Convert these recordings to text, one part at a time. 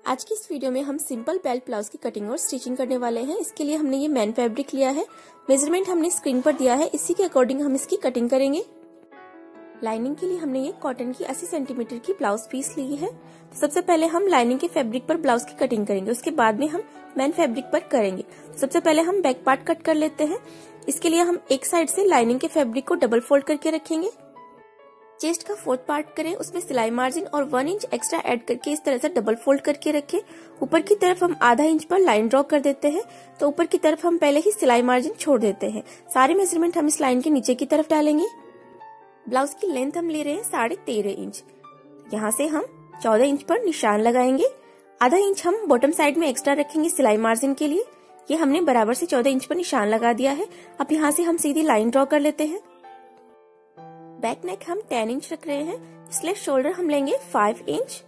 आज की इस वीडियो में हम सिंपल बेल्ट ब्लाउज की कटिंग और स्टिचिंग करने वाले हैं। इसके लिए हमने ये मैन फैब्रिक लिया है, मेजरमेंट हमने स्क्रीन पर दिया है, इसी के अकॉर्डिंग हम इसकी कटिंग करेंगे। लाइनिंग के लिए हमने ये कॉटन की 80 सेंटीमीटर की ब्लाउज पीस ली है। तो सबसे पहले हम लाइनिंग के फैब्रिक पर ब्लाउज की कटिंग करेंगे, उसके बाद में हम मैन फैब्रिक पर करेंगे। सबसे पहले हम बैक पार्ट कट कर लेते हैं। इसके लिए हम एक साइड से लाइनिंग के फैब्रिक को डबल फोल्ड करके रखेंगे। चेस्ट का 4th पार्ट करें, उसमें सिलाई मार्जिन और 1 इंच एक्स्ट्रा ऐड करके इस तरह से डबल फोल्ड करके रखें। ऊपर की तरफ हम आधा इंच पर लाइन ड्रॉ कर देते हैं, तो ऊपर की तरफ हम पहले ही सिलाई मार्जिन छोड़ देते हैं। सारे मेजरमेंट हम इस लाइन के नीचे की तरफ डालेंगे। ब्लाउज की लेंथ हम ले रहे हैं 13.5 इंच। यहाँ से हम 14 इंच पर निशान लगाएंगे। आधा इंच हम बॉटम साइड में एक्स्ट्रा रखेंगे सिलाई मार्जिन के लिए। ये हमने बराबर से 14 इंच पर निशान लगा दिया है। अब यहाँ से हम सीधी लाइन ड्रॉ कर लेते हैं। बैक नेक हम 10 इंच रख रहे हैं, इसलिए शोल्डर हम लेंगे 5 इंच।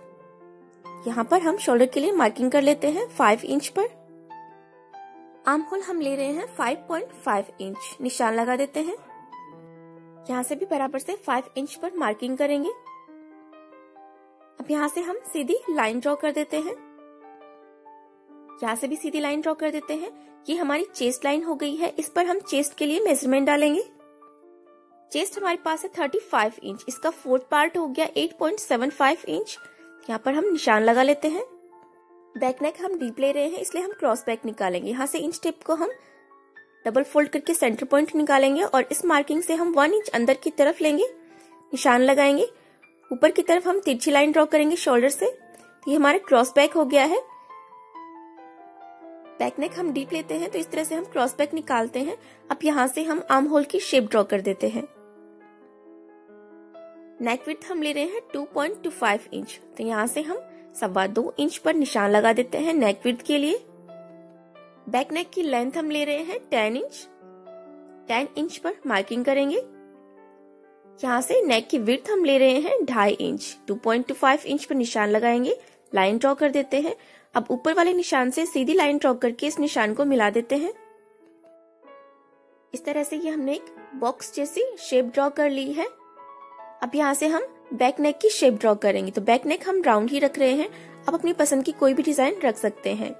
यहाँ पर हम शोल्डर के लिए मार्किंग कर लेते हैं 5 इंच पर। आर्म होल हम ले रहे हैं 5.5 इंच, निशान लगा देते हैं। यहाँ से भी बराबर से 5 इंच पर मार्किंग करेंगे। अब यहाँ से हम सीधी लाइन ड्रॉ कर देते हैं। यहाँ से भी सीधी लाइन ड्रॉ कर देते हैं। ये हमारी चेस्ट लाइन हो गई है। इस पर हम चेस्ट के लिए मेजरमेंट डालेंगे। चेस्ट हमारे पास है 35 इंच, इसका 4th पार्ट हो गया 8.75 इंच। यहाँ पर हम निशान लगा लेते हैं। बैक नेक हम डीप ले रहे हैं, इसलिए हम क्रॉस बैक निकालेंगे। यहाँ से इंच टेप को हम डबल फोल्ड करके सेंटर पॉइंट निकालेंगे और इस मार्किंग से हम 1 इंच अंदर की तरफ लेंगे, निशान लगाएंगे। ऊपर की तरफ हम तिरछी लाइन ड्रॉ करेंगे शोल्डर से। ये हमारे क्रॉस बैक हो गया है। बैक नेक हम डीप लेते हैं, तो इस तरह से हम क्रॉस बैक निकालते हैं। अब यहाँ से हम आर्म होल की शेप ड्रॉ कर देते हैं। नेक विड्थ हम ले रहे हैं 2.25 इंच, तो यहाँ से हम 2.25 इंच पर निशान लगा देते हैं नेक विड्थ के लिए। बैक नेक की लेंथ हम ले रहे हैं 10 इंच। 10 इंच पर मार्किंग करेंगे। यहाँ से नेक की विड्थ हम ले रहे हैं 2.5 इंच। 2.25 इंच पर निशान लगाएंगे, लाइन ड्रॉ कर देते हैं। अब ऊपर वाले निशान से सीधी लाइन ड्रॉ करके इस निशान को मिला देते हैं। इस तरह से ये हमने एक बॉक्स जैसी शेप ड्रॉ कर ली है। अब यहाँ से हम बैक नेक की शेप ड्रॉ करेंगे। तो बैक नेक हम राउंड ही रख रहे हैं, आप अपनी पसंद की कोई भी डिजाइन रख सकते हैं।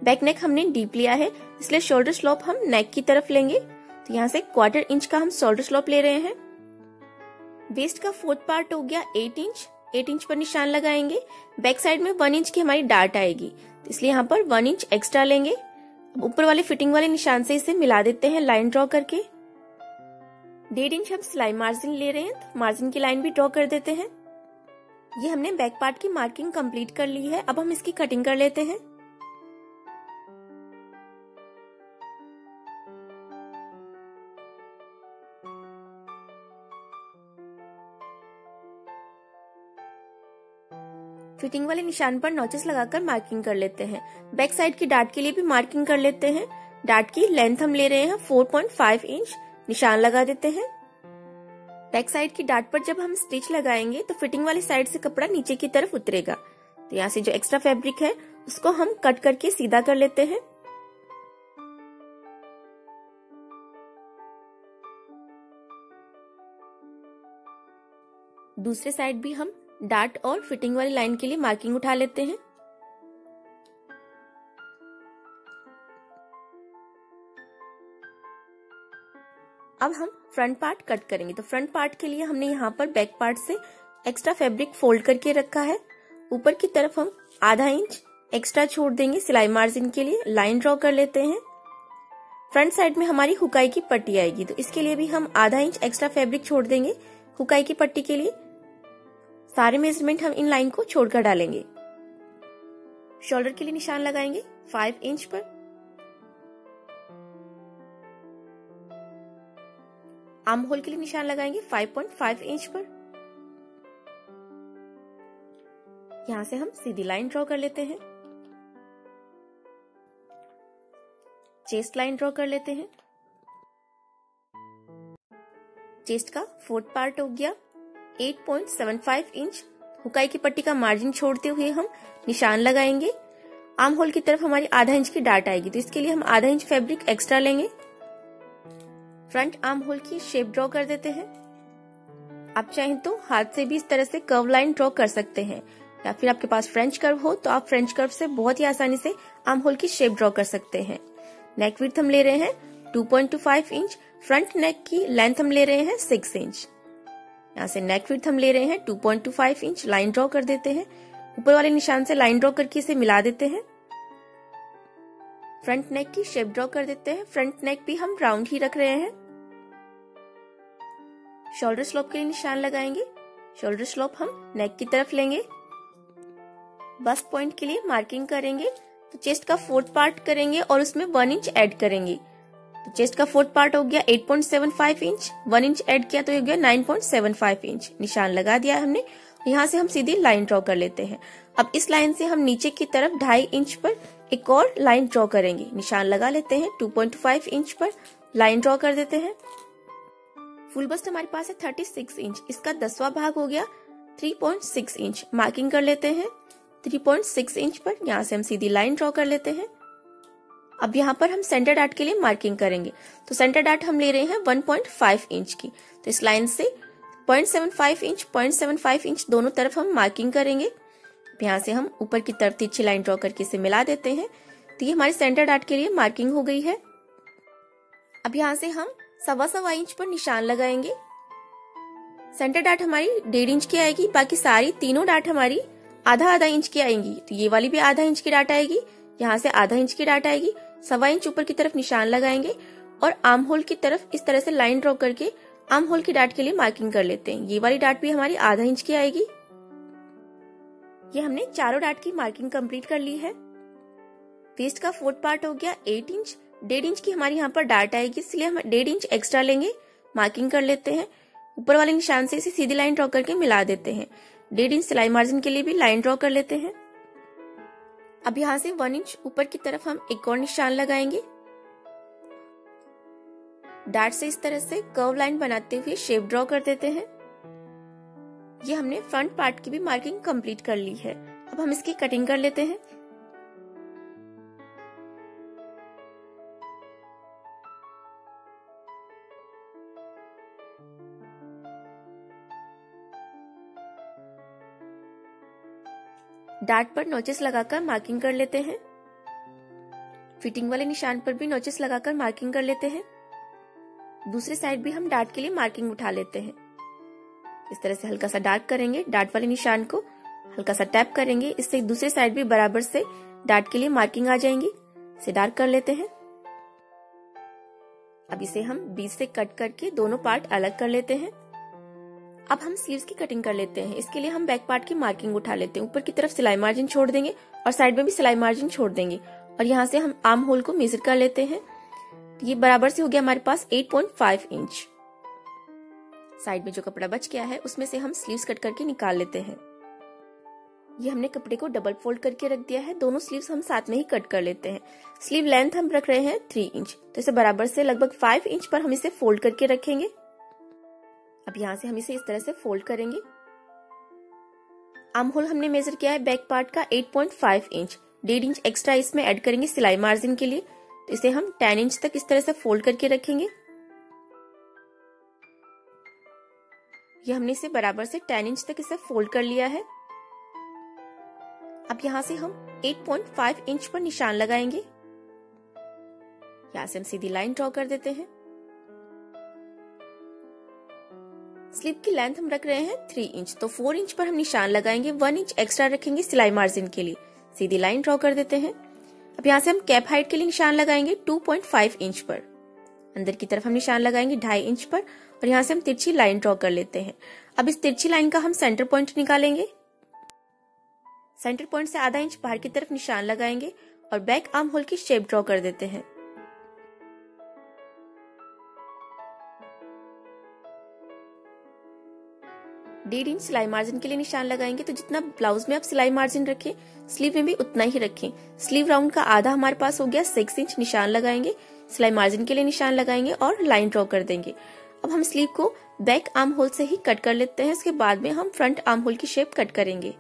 बैक नेक हमने डीप लिया है, इसलिए शोल्डर स्लोप हम नेक की तरफ लेंगे। तो यहाँ से 1/4 इंच का हम शोल्डर स्लोप ले रहे हैं। वेस्ट का 4th पार्ट हो गया 8 इंच। 8 इंच पर निशान लगाएंगे। बैक साइड में 1 इंच की हमारी डार्ट आएगी, तो इसलिए यहाँ पर 1 इंच एक्स्ट्रा लेंगे। अब ऊपर वाले फिटिंग वाले निशान से इसे मिला देते हैं लाइन ड्रॉ करके। 1.5 इंच हम सिलाई मार्जिन ले रहे हैं, तो मार्जिन की लाइन भी ड्रॉ कर देते हैं। ये हमने बैक पार्ट की मार्किंग कंप्लीट कर ली है। अब हम इसकी कटिंग कर लेते हैं। फिटिंग वाले निशान पर नॉचेस लगाकर मार्किंग कर लेते हैं। बैक साइड की डार्ट के लिए भी मार्किंग कर लेते हैं। डार्ट की लेंथ हम ले रहे हैं 4.5 इंच, निशान लगा देते हैं। बैक साइड की डार्ट पर जब हम स्टिच लगाएंगे तो फिटिंग वाली साइड से कपड़ा नीचे की तरफ उतरेगा। तो यहाँ से जो एक्स्ट्रा फैब्रिक है उसको हम कट करके सीधा कर लेते हैं। दूसरे साइड भी हम डार्ट और फिटिंग वाली लाइन के लिए मार्किंग उठा लेते हैं। अब हम फ्रंट पार्ट कट करेंगे। तो फ्रंट पार्ट के लिए हमने यहाँ पर बैक पार्ट से एक्स्ट्रा फैब्रिक फोल्ड करके रखा है। ऊपर की तरफ हम आधा इंच एक्स्ट्रा छोड़ देंगे सिलाई मार्जिन के लिए, लाइन ड्रॉ कर लेते हैं। फ्रंट साइड में हमारी हुकाई की पट्टी आएगी, तो इसके लिए भी हम आधा इंच एक्स्ट्रा फैब्रिक छोड़ देंगे हुकाई की पट्टी के लिए। सारे मेजरमेंट हम इन लाइन को छोड़कर डालेंगे। शोल्डर के लिए निशान लगाएंगे 5 इंच पर। आर्म होल के लिए निशान लगाएंगे 5.5 इंच पर। यहाँ से हम सीधी लाइन ड्रॉ कर लेते हैं। चेस्ट लाइन ड्रॉ कर लेते हैं। चेस्ट का 4th पार्ट हो गया 8.75 इंच। हुकाई की पट्टी का मार्जिन छोड़ते हुए हम निशान लगाएंगे। आर्म होल की तरफ हमारी आधा इंच की डार्ट आएगी, तो इसके लिए हम आधा इंच फैब्रिक एक्स्ट्रा लेंगे। फ्रंट आर्म होल की शेप ड्रॉ कर देते हैं। आप चाहें तो हाथ से भी इस तरह से कर्व लाइन ड्रॉ कर सकते हैं। या फिर आपके पास फ्रेंच कर्व हो तो आप फ्रेंच कर्व से बहुत ही आसानी से आर्म होल की शेप ड्रॉ कर सकते हैं। नेक विड्थ हम ले रहे हैं 2.25 इंच, फ्रंट नेक की लेंथ हम ले रहे हैं 6 इंच। यहाँ से नेक विड्थ हम ले रहे हैं 2.25 इंच, लाइन ड्रॉ कर देते हैं। ऊपर वाले निशान से लाइन ड्रॉ करके इसे मिला देते हैं। फ्रंट नेक की शेप ड्रॉ कर देते हैं। फ्रंट नेक भी हम राउंड ही रख रहे हैं। शोल्डर स्लोप के लिए निशान लगाएंगे। शोल्डर स्लोप हम नेक की तरफ लेंगे। बस्ट पॉइंट के लिए मार्किंग करेंगे तो चेस्ट का 4th पार्ट करेंगे और उसमें 1 इंच ऐड करेंगे। तो चेस्ट का 4th पार्ट हो गया 8.75 इंच, 1 इंच ऐड किया तो हो गया 9.75 इंच। निशान लगा दिया हमने। यहाँ से हम सीधी लाइन ड्रॉ कर लेते हैं। अब इस लाइन से हम नीचे की तरफ 2.5 इंच पर एक और लाइन ड्रॉ करेंगे। निशान लगा लेते हैं। 2.5 इंच पर लाइन ड्रॉ कर देते हैं। फुल बस्ट हमारे पास है 36 इंच, इसका 10वां भाग हो गया 3.6 इंच। मार्किंग कर लेते हैं 3.6 इंच पर। यहाँ से हम सीधी लाइन ड्रॉ कर लेते हैं। अब यहाँ पर हम सेंटर डार्ट के लिए मार्किंग करेंगे। तो सेंटर डार्ट हम ले रहे हैं 1.5 इंच की। तो इस लाइन से 0.75 इंच दोनों तरफ हम मार्किंग करेंगे। यहाँ से हम ऊपर की तरफ तिरछी लाइन ड्रॉ करके इसे मिला देते हैं। तो ये हमारी सेंटर डार्ट के लिए मार्किंग हो गई है। अब यहाँ से हम 1.25 इंच पर निशान लगाएंगे। सेंटर डार्ट हमारी 1.5 इंच की आएगी, बाकी सारी तीनों डार्ट हमारी आधा इंच की आएंगी। तो ये वाली भी आधा इंच की डार्ट आएगी, यहाँ से आधा इंच की डार्ट आएगी। 1.25 इंच ऊपर की तरफ निशान लगाएंगे और आर्म होल की तरफ इस तरह से लाइन ड्रॉ करके आर्म होल की डार्ट के लिए मार्किंग कर लेते हैं। ये वाली डार्ट भी हमारी आधा इंच की आएगी। ये हमने चारों डार्ट की मार्किंग कंप्लीट कर ली है। वेस्ट का 4th पार्ट हो गया 8 इंच। 1.5 इंच की हमारी यहाँ पर डार्ट आएगी, इसलिए हम 1.5 इंच एक्स्ट्रा लेंगे। मार्किंग कर लेते हैं। ऊपर वाले निशान से इसे सीधी लाइन ड्रॉ करके मिला देते हैं। 1.5 इंच सिलाई मार्जिन के लिए भी लाइन ड्रॉ कर लेते हैं। अब यहाँ से 1 इंच ऊपर की तरफ हम एक और निशान लगाएंगे। डार्ट से इस तरह से कर्व लाइन बनाते हुए शेप ड्रॉ कर देते हैं। ये हमने फ्रंट पार्ट की भी मार्किंग कंप्लीट कर ली है। अब हम इसकी कटिंग कर लेते हैं। डार्ट पर नोचेस लगाकर मार्किंग कर लेते हैं। फिटिंग वाले निशान पर भी नोचेस लगाकर मार्किंग कर लेते हैं। दूसरी साइड भी हम डार्ट के लिए मार्किंग उठा लेते हैं। इस तरह से हल्का सा डार्क करेंगे, डार्ट वाले निशान को हल्का सा टैप करेंगे, इससे दूसरी साइड भी बराबर से डार्ट के लिए मार्किंग आ जाएंगी। इसे डार्क कर लेते हैं। अब इसे हम बीच से कट करके दोनों पार्ट अलग कर लेते हैं। अब हम स्लीव्स की कटिंग कर लेते हैं। इसके लिए हम बैक पार्ट की मार्किंग उठा लेते हैं। ऊपर की तरफ सिलाई मार्जिन छोड़ देंगे और साइड में भी सिलाई मार्जिन छोड़ देंगे और यहाँ से हम आर्म होल को मेजर कर लेते हैं। ये बराबर से हो गया हमारे पास 8.5 इंच। साइड में जो कपड़ा बच गया है उसमें से हम स्लीव्स कट करके निकाल लेते हैं। ये हमने कपड़े को डबल फोल्ड करके रख दिया है। दोनों स्लीव्स हम साथ में ही कट कर लेते हैं। स्लीव लेंथ हम रख रहे हैं 3 इंच, तो इसे बराबर से लगभग 5 इंच पर हम इसे फोल्ड करके रखेंगे। अब यहाँ से हम इसे इस तरह से फोल्ड करेंगे। आर्म होल हमने मेजर किया है बैक पार्ट का 8.5 इंच। 1.5 इंच एक्स्ट्रा इसमें ऐड करेंगे सिलाई मार्जिन के लिए। तो इसे हम 10 इंच तक इस तरह से फोल्ड करके रखेंगे। ये हमने इसे बराबर से 10 इंच तक इसे फोल्ड कर लिया है। अब यहाँ से हम 8.5 इंच पर निशान लगाएंगे। यहाँ से हम सीधी लाइन ड्रॉ कर देते हैं। स्लीव की लेंथ हम रख रहे हैं 3 इंच, तो 4 इंच पर हम निशान लगाएंगे। 1 इंच एक्स्ट्रा रखेंगे सिलाई मार्जिन के लिए। सीधी लाइन ड्रॉ कर देते हैं। अब यहाँ से हम कैप हाइट के लिए निशान लगाएंगे 2.5 इंच पर। अंदर की तरफ हम निशान लगाएंगे 2.5 इंच पर और यहाँ से हम तिरछी लाइन ड्रॉ कर लेते हैं। अब इस तिरछी लाइन का हम सेंटर पॉइंट निकालेंगे। सेंटर पॉइंट से आधा इंच बाहर की तरफ निशान लगाएंगे और बैक आर्म होल की शेप ड्रॉ कर देते हैं। डेढ़ इंच सिलाई मार्जिन के लिए निशान लगाएंगे। तो जितना ब्लाउज में आप सिलाई मार्जिन रखें स्लीव में भी उतना ही रखें। स्लीव राउंड का आधा हमारे पास हो गया 6 इंच। निशान लगाएंगे, सिलाई मार्जिन के लिए निशान लगाएंगे और लाइन ड्रॉ कर देंगे। अब हम स्लीव को बैक आर्म होल से ही कट कर लेते हैं। इसके बाद में हम फ्रंट आर्म होल की शेप कट करेंगे।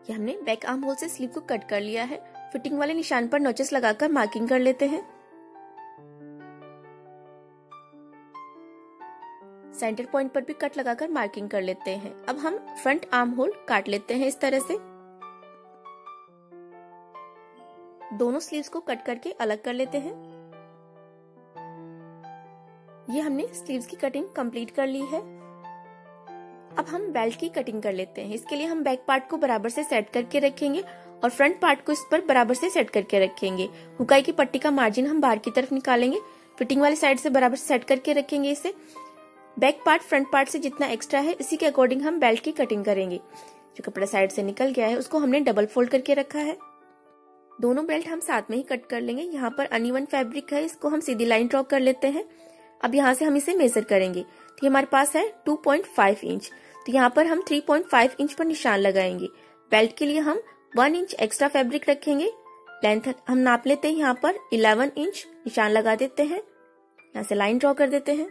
ये हमने बैक आर्म होल से स्लीव को कट कर लिया है। फिटिंग वाले निशान पर नोचेस लगाकर मार्किंग कर लेते हैं। सेंटर पॉइंट पर भी कट लगाकर मार्किंग कर लेते हैं। अब हम फ्रंट आर्म होल काट लेते हैं इस तरह से। दोनों स्लीव्स को कट करके अलग कर लेते हैं। ये हमने स्लीव्स की कटिंग कंप्लीट कर ली है। अब हम बेल्ट की कटिंग कर लेते हैं। इसके लिए हम बैक पार्ट को बराबर से सेट करके रखेंगे और फ्रंट पार्ट को इस पर बराबर से सेट करके रखेंगे। हुकाई की पट्टी का मार्जिन हम बाहर की तरफ निकालेंगे। फिटिंग वाली साइड से बराबर सेट करके रखेंगे इसे। बैक पार्ट फ्रंट पार्ट से जितना एक्स्ट्रा है इसी के अकॉर्डिंग हम बेल्ट की कटिंग करेंगे। जो कपड़ा साइड से निकल गया है उसको हमने डबल फोल्ड करके रखा है। दोनों बेल्ट हम साथ में ही कट कर लेंगे। यहाँ पर अनइवन फैब्रिक है, इसको हम सीधी लाइन ड्रॉ कर लेते हैं। अब यहाँ से हम इसे मेजर करेंगे। तो ये हमारे पास है 2.5 इंच। तो यहाँ पर हम 3.5 इंच पर निशान लगाएंगे। बेल्ट के लिए हम 1 इंच एक्स्ट्रा फैब्रिक रखेंगे। लेंथ हम नाप लेते हैं, यहाँ पर 11 इंच निशान लगा देते हैं। यहाँ से लाइन ड्रॉ कर देते हैं।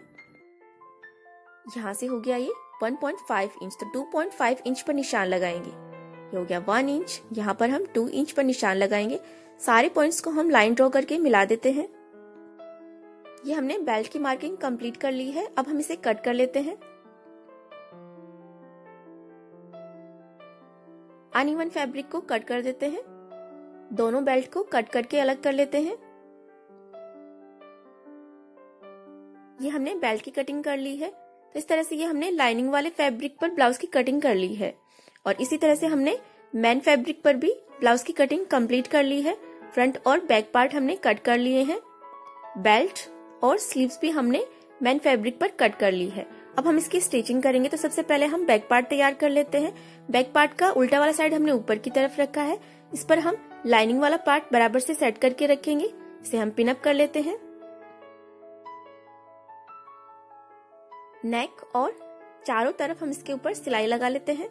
यहाँ से हो गया ये 1.5 इंच, तो 2.5 इंच पर निशान लगाएंगे। ये हो गया 1 इंच। यहाँ पर हम 2 इंच पर निशान लगाएंगे। सारे पॉइंट्स को हम लाइन ड्रॉ करके मिला देते हैं। ये हमने बेल्ट की मार्किंग कंप्लीट कर ली है। अब हम इसे कट कर लेते हैं। अनइवन फैब्रिक को कट कर देते हैं। दोनों बेल्ट को कट करके अलग कर लेते हैं। ये हमने बेल्ट की कटिंग कर ली है। तो इस तरह से ये हमने लाइनिंग वाले फैब्रिक पर ब्लाउज की कटिंग कर ली है और इसी तरह से हमने मेन फैब्रिक पर भी ब्लाउज की कटिंग कंप्लीट कर ली है। फ्रंट और बैक पार्ट हमने कट कर लिए हैं। बेल्ट और स्लीव्स भी हमने मेन फैब्रिक पर कट कर ली है। अब हम इसकी स्टिचिंग करेंगे। तो सबसे पहले हम बैक पार्ट तैयार कर लेते हैं। बैक पार्ट का उल्टा वाला साइड हमने ऊपर की तरफ रखा है। इस पर हम लाइनिंग वाला पार्ट बराबर से सेट करके रखेंगे। इसे हम पिन अप कर लेते हैं। नेक और चारों तरफ हम इसके ऊपर सिलाई लगा लेते हैं।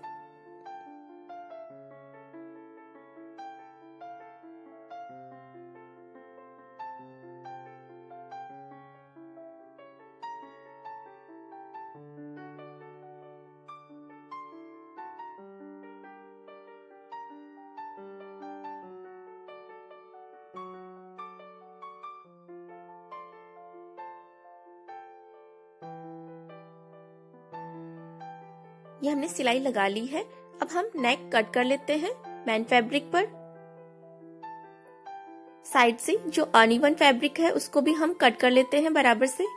ये हमने सिलाई लगा ली है। अब हम नेक कट कर लेते हैं मेन फैब्रिक पर। साइड से जो अनइवन फैब्रिक है उसको भी हम कट कर लेते हैं बराबर से।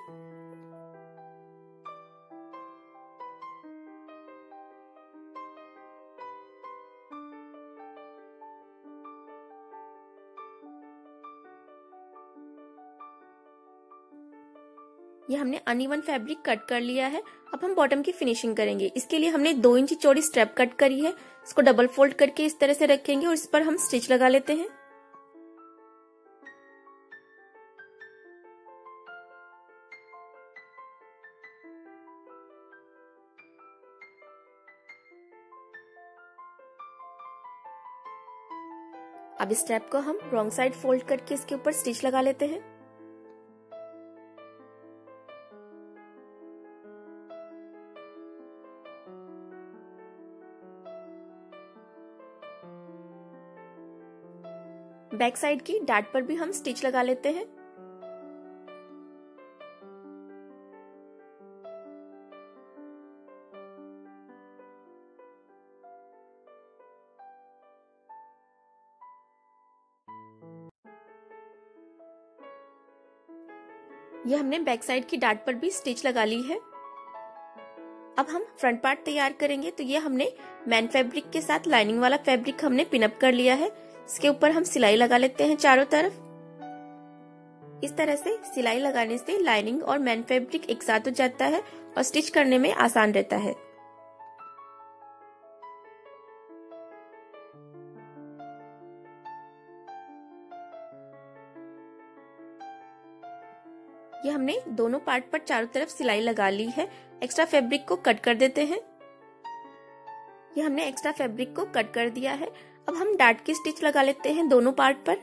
ये हमने अनइवन फैब्रिक कट कर लिया है। अब हम बॉटम की फिनिशिंग करेंगे। इसके लिए हमने 2 इंच चौड़ी स्ट्रेप कट करी है। इसको डबल फोल्ड करके इस तरह से रखेंगे और इस पर हम स्टिच लगा लेते हैं। अब इस स्ट्रेप को हम रॉन्ग साइड फोल्ड करके इसके ऊपर स्टिच लगा लेते हैं। बैक साइड की डाट पर भी हम स्टिच लगा लेते हैं। ये हमने बैक साइड की डाट पर भी स्टिच लगा ली है। अब हम फ्रंट पार्ट तैयार करेंगे। तो ये हमने मेन फैब्रिक के साथ लाइनिंग वाला फैब्रिक हमने पिनअप कर लिया है। इसके ऊपर हम सिलाई लगा लेते हैं चारों तरफ। इस तरह से सिलाई लगाने से लाइनिंग और मेन फैब्रिक एक साथ हो जाता है और स्टिच करने में आसान रहता है। ये हमने दोनों पार्ट पर चारों तरफ सिलाई लगा ली है। एक्स्ट्रा फैब्रिक को कट कर देते हैं। ये हमने एक्स्ट्रा फैब्रिक को कट कर दिया है। अब हम डाट की स्टिच लगा लेते हैं दोनों पार्ट पर।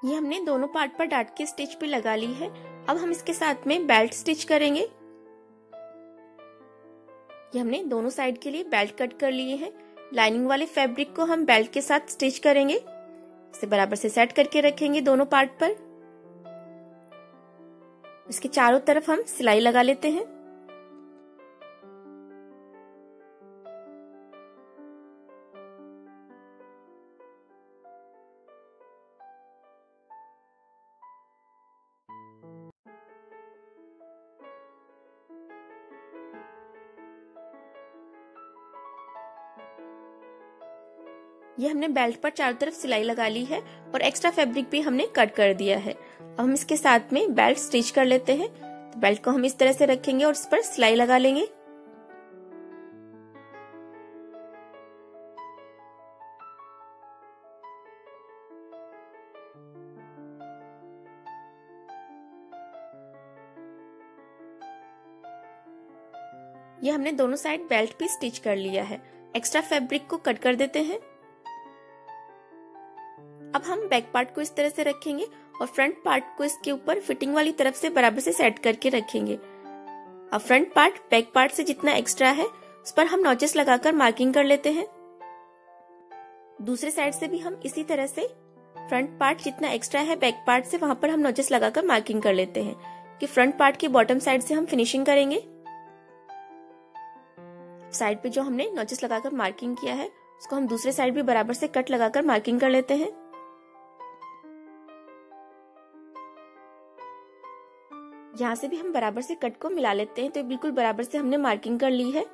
ये हमने दोनों पार्ट पर डाट के स्टिच पे लगा ली है। अब हम इसके साथ में बेल्ट स्टिच करेंगे। ये हमने दोनों साइड के लिए बेल्ट कट कर लिए हैं। लाइनिंग वाले फैब्रिक को हम बेल्ट के साथ स्टिच करेंगे। इसे बराबर से सेट करके रखेंगे दोनों पार्ट पर। इसके चारों तरफ हम सिलाई लगा लेते हैं। ये हमने बेल्ट पर चारों तरफ सिलाई लगा ली है और एक्स्ट्रा फैब्रिक भी हमने कट कर दिया है। अब हम इसके साथ में बेल्ट स्टिच कर लेते हैं। तो बेल्ट को हम इस तरह से रखेंगे और इस पर सिलाई लगा लेंगे। ये हमने दोनों साइड बेल्ट भी स्टिच कर लिया है। एक्स्ट्रा फैब्रिक को कट कर देते हैं। अब हम बैक पार्ट को इस तरह से रखेंगे और फ्रंट पार्ट को इसके ऊपर फिटिंग वाली तरफ से बराबर से सेट करके रखेंगे। अब फ्रंट पार्ट बैक पार्ट से जितना एक्स्ट्रा है उस पर हम नॉचेस लगाकर मार्किंग कर लेते हैं। दूसरे साइड से भी हम इसी तरह से फ्रंट पार्ट जितना एक्स्ट्रा है बैक पार्ट से वहां पर हम नॉचेस लगाकर मार्किंग कर लेते हैं कि फ्रंट पार्ट की बॉटम साइड से हम फिनिशिंग करेंगे। साइड पे जो हमने नॉचेस लगाकर मार्किंग किया है उसको हम दूसरे साइड भी बराबर से कट लगाकर मार्किंग कर लेते हैं। यहाँ से भी हम बराबर से कट को मिला लेते हैं। तो बिल्कुल बराबर से हमने मार्किंग कर ली है।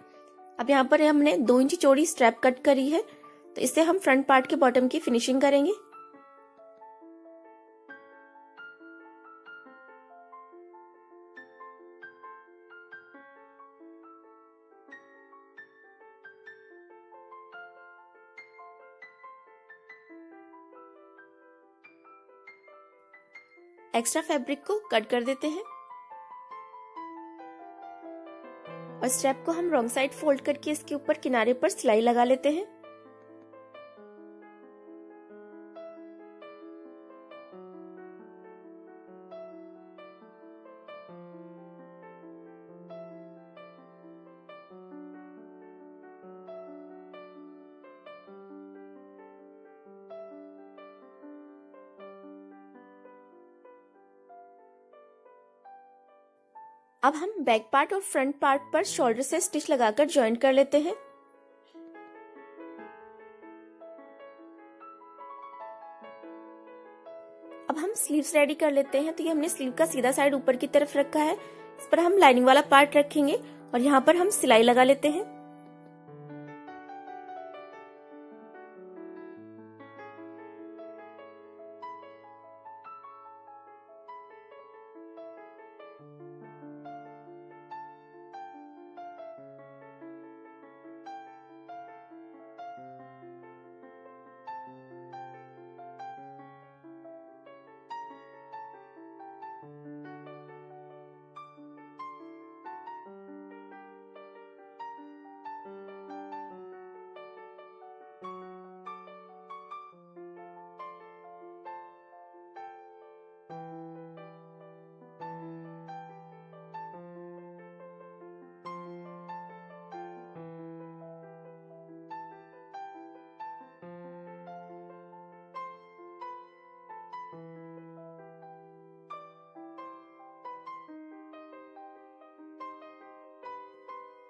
अब यहाँ पर हमने 2 इंच चौड़ी स्ट्रैप कट करी है, तो इससे हम फ्रंट पार्ट के बॉटम की फिनिशिंग करेंगे। एक्स्ट्रा फैब्रिक को कट कर देते हैं और स्ट्रैप को हम रॉन्ग साइड फोल्ड करके इसके ऊपर किनारे पर सिलाई लगा लेते हैं। अब हम बैक पार्ट और फ्रंट पार्ट पर शोल्डर से स्टिच लगाकर जॉइंट कर लेते हैं। अब हम स्लीव्स रेडी कर लेते हैं। तो ये हमने स्लीव का सीधा साइड ऊपर की तरफ रखा है। इस पर हम लाइनिंग वाला पार्ट रखेंगे और यहाँ पर हम सिलाई लगा लेते हैं।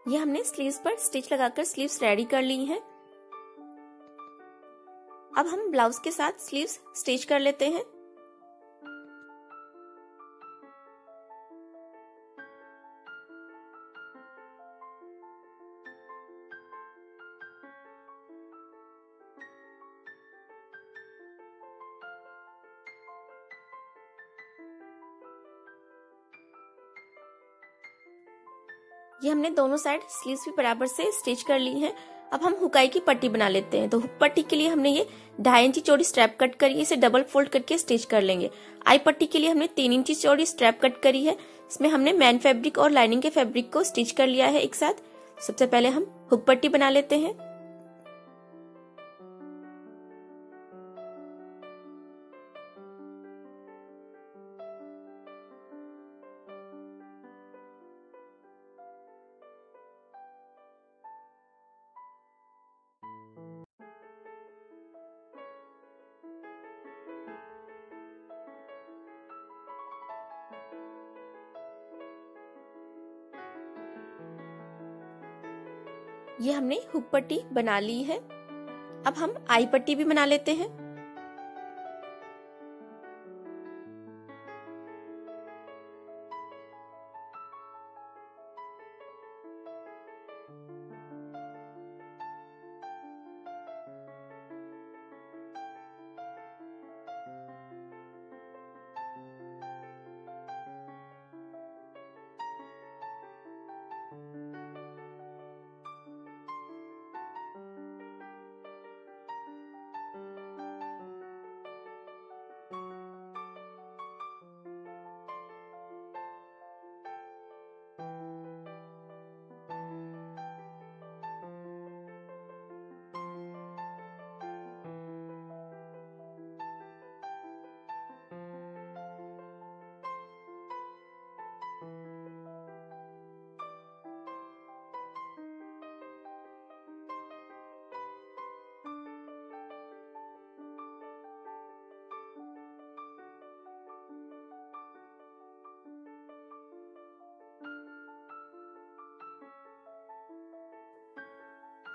ये हमने स्लीव्स पर स्टिच लगाकर स्लीव्स रेडी कर ली हैं। अब हम ब्लाउज के साथ स्लीव्स स्टिच कर लेते हैं। ये हमने दोनों साइड स्लीव्स भी बराबर से स्टिच कर ली हैं। अब हम हुकाई की पट्टी बना लेते हैं। तो हुक पट्टी के लिए हमने ये 2.5 इंच चौड़ी स्ट्रैप कट करी है। इसे डबल फोल्ड करके स्टिच कर लेंगे। आई पट्टी के लिए हमने 3 इंच चौड़ी स्ट्रैप कट करी है। इसमें हमने मैन फैब्रिक और लाइनिंग के फैब्रिक को स्टिच कर लिया है एक साथ। सबसे पहले हम हुक पट्टी बना लेते हैं। ये हमने हुक पट्टी बना ली है। अब हम आई पट्टी भी बना लेते हैं।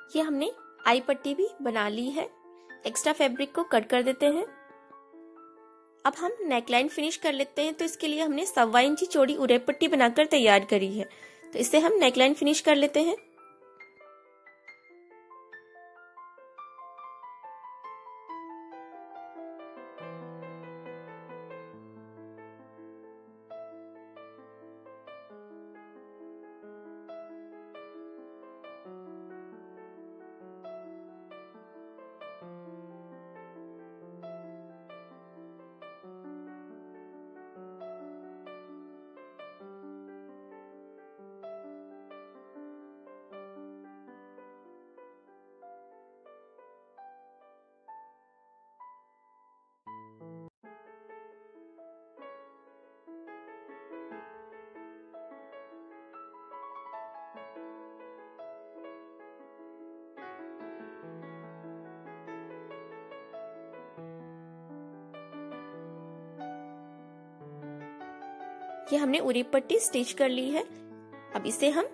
ये हमने आई पट्टी भी बना ली है। एक्स्ट्रा फैब्रिक को कट कर देते हैं। अब हम नेकलाइन फिनिश कर लेते हैं। तो इसके लिए हमने 1.25 इंची चौड़ी उरेप पट्टी बनाकर तैयार करी है। तो इससे हम नेकलाइन फिनिश कर लेते हैं। ये हमने उरेप पट्टी स्टिच कर ली है। अब इसे हम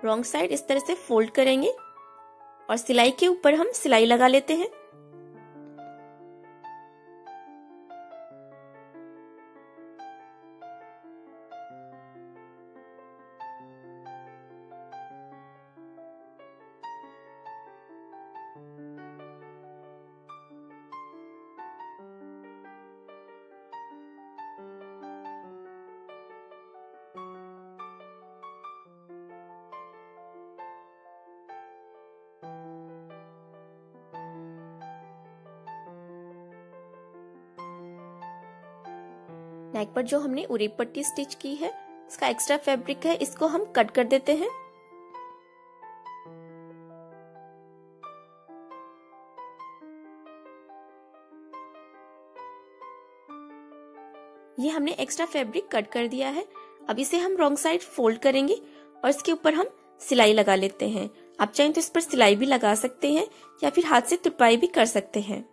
रॉन्ग साइड इस तरह से फोल्ड करेंगे और सिलाई के ऊपर हम सिलाई लगा लेते हैं। नेक पर जो हमने उरेप पट्टी स्टिच की है, इसका एक्स्ट्रा फैब्रिक है, इसको हम कट कर देते हैं। ये हमने एक्स्ट्रा फैब्रिक कट कर दिया है। अब इसे हम रॉन्ग साइड फोल्ड करेंगे और इसके ऊपर हम सिलाई लगा लेते हैं। आप चाहें तो इस पर सिलाई भी लगा सकते हैं या फिर हाथ से तुरपाई भी कर सकते हैं।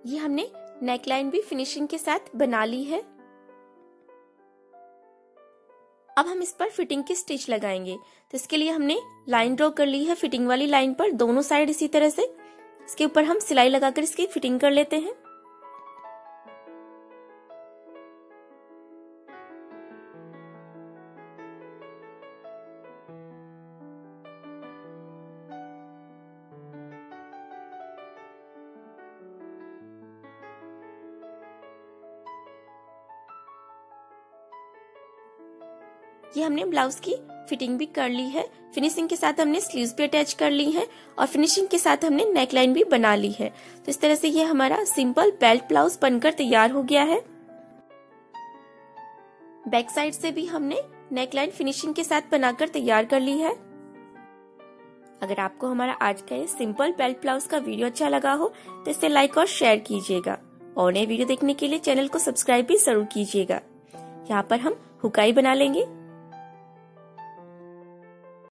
ये हमने नेकलाइन भी फिनिशिंग के साथ बना ली है। अब हम इस पर फिटिंग की स्टिच लगाएंगे। तो इसके लिए हमने लाइन ड्रॉ कर ली है फिटिंग वाली लाइन पर दोनों साइड इसी तरह से। इसके ऊपर हम सिलाई लगाकर इसकी फिटिंग कर लेते हैं। ये हमने ब्लाउज की फिटिंग भी कर ली है। फिनिशिंग के साथ हमने स्लीव्स भी अटैच कर ली है और फिनिशिंग के साथ हमने नेकलाइन भी बना ली है। तो इस तरह से ये हमारा सिंपल बेल्ट ब्लाउज बनकर तैयार हो गया है। बैक साइड से भी हमने नेकलाइन फिनिशिंग के साथ बनाकर तैयार कर ली है। अगर आपको हमारा आज का ये सिंपल बेल्ट ब्लाउज का वीडियो अच्छा लगा हो तो इसे लाइक और शेयर कीजिएगा और नए वीडियो देखने के लिए चैनल को सब्सक्राइब भी जरूर कीजिएगा। यहाँ पर हम हुकाई बना लेंगे।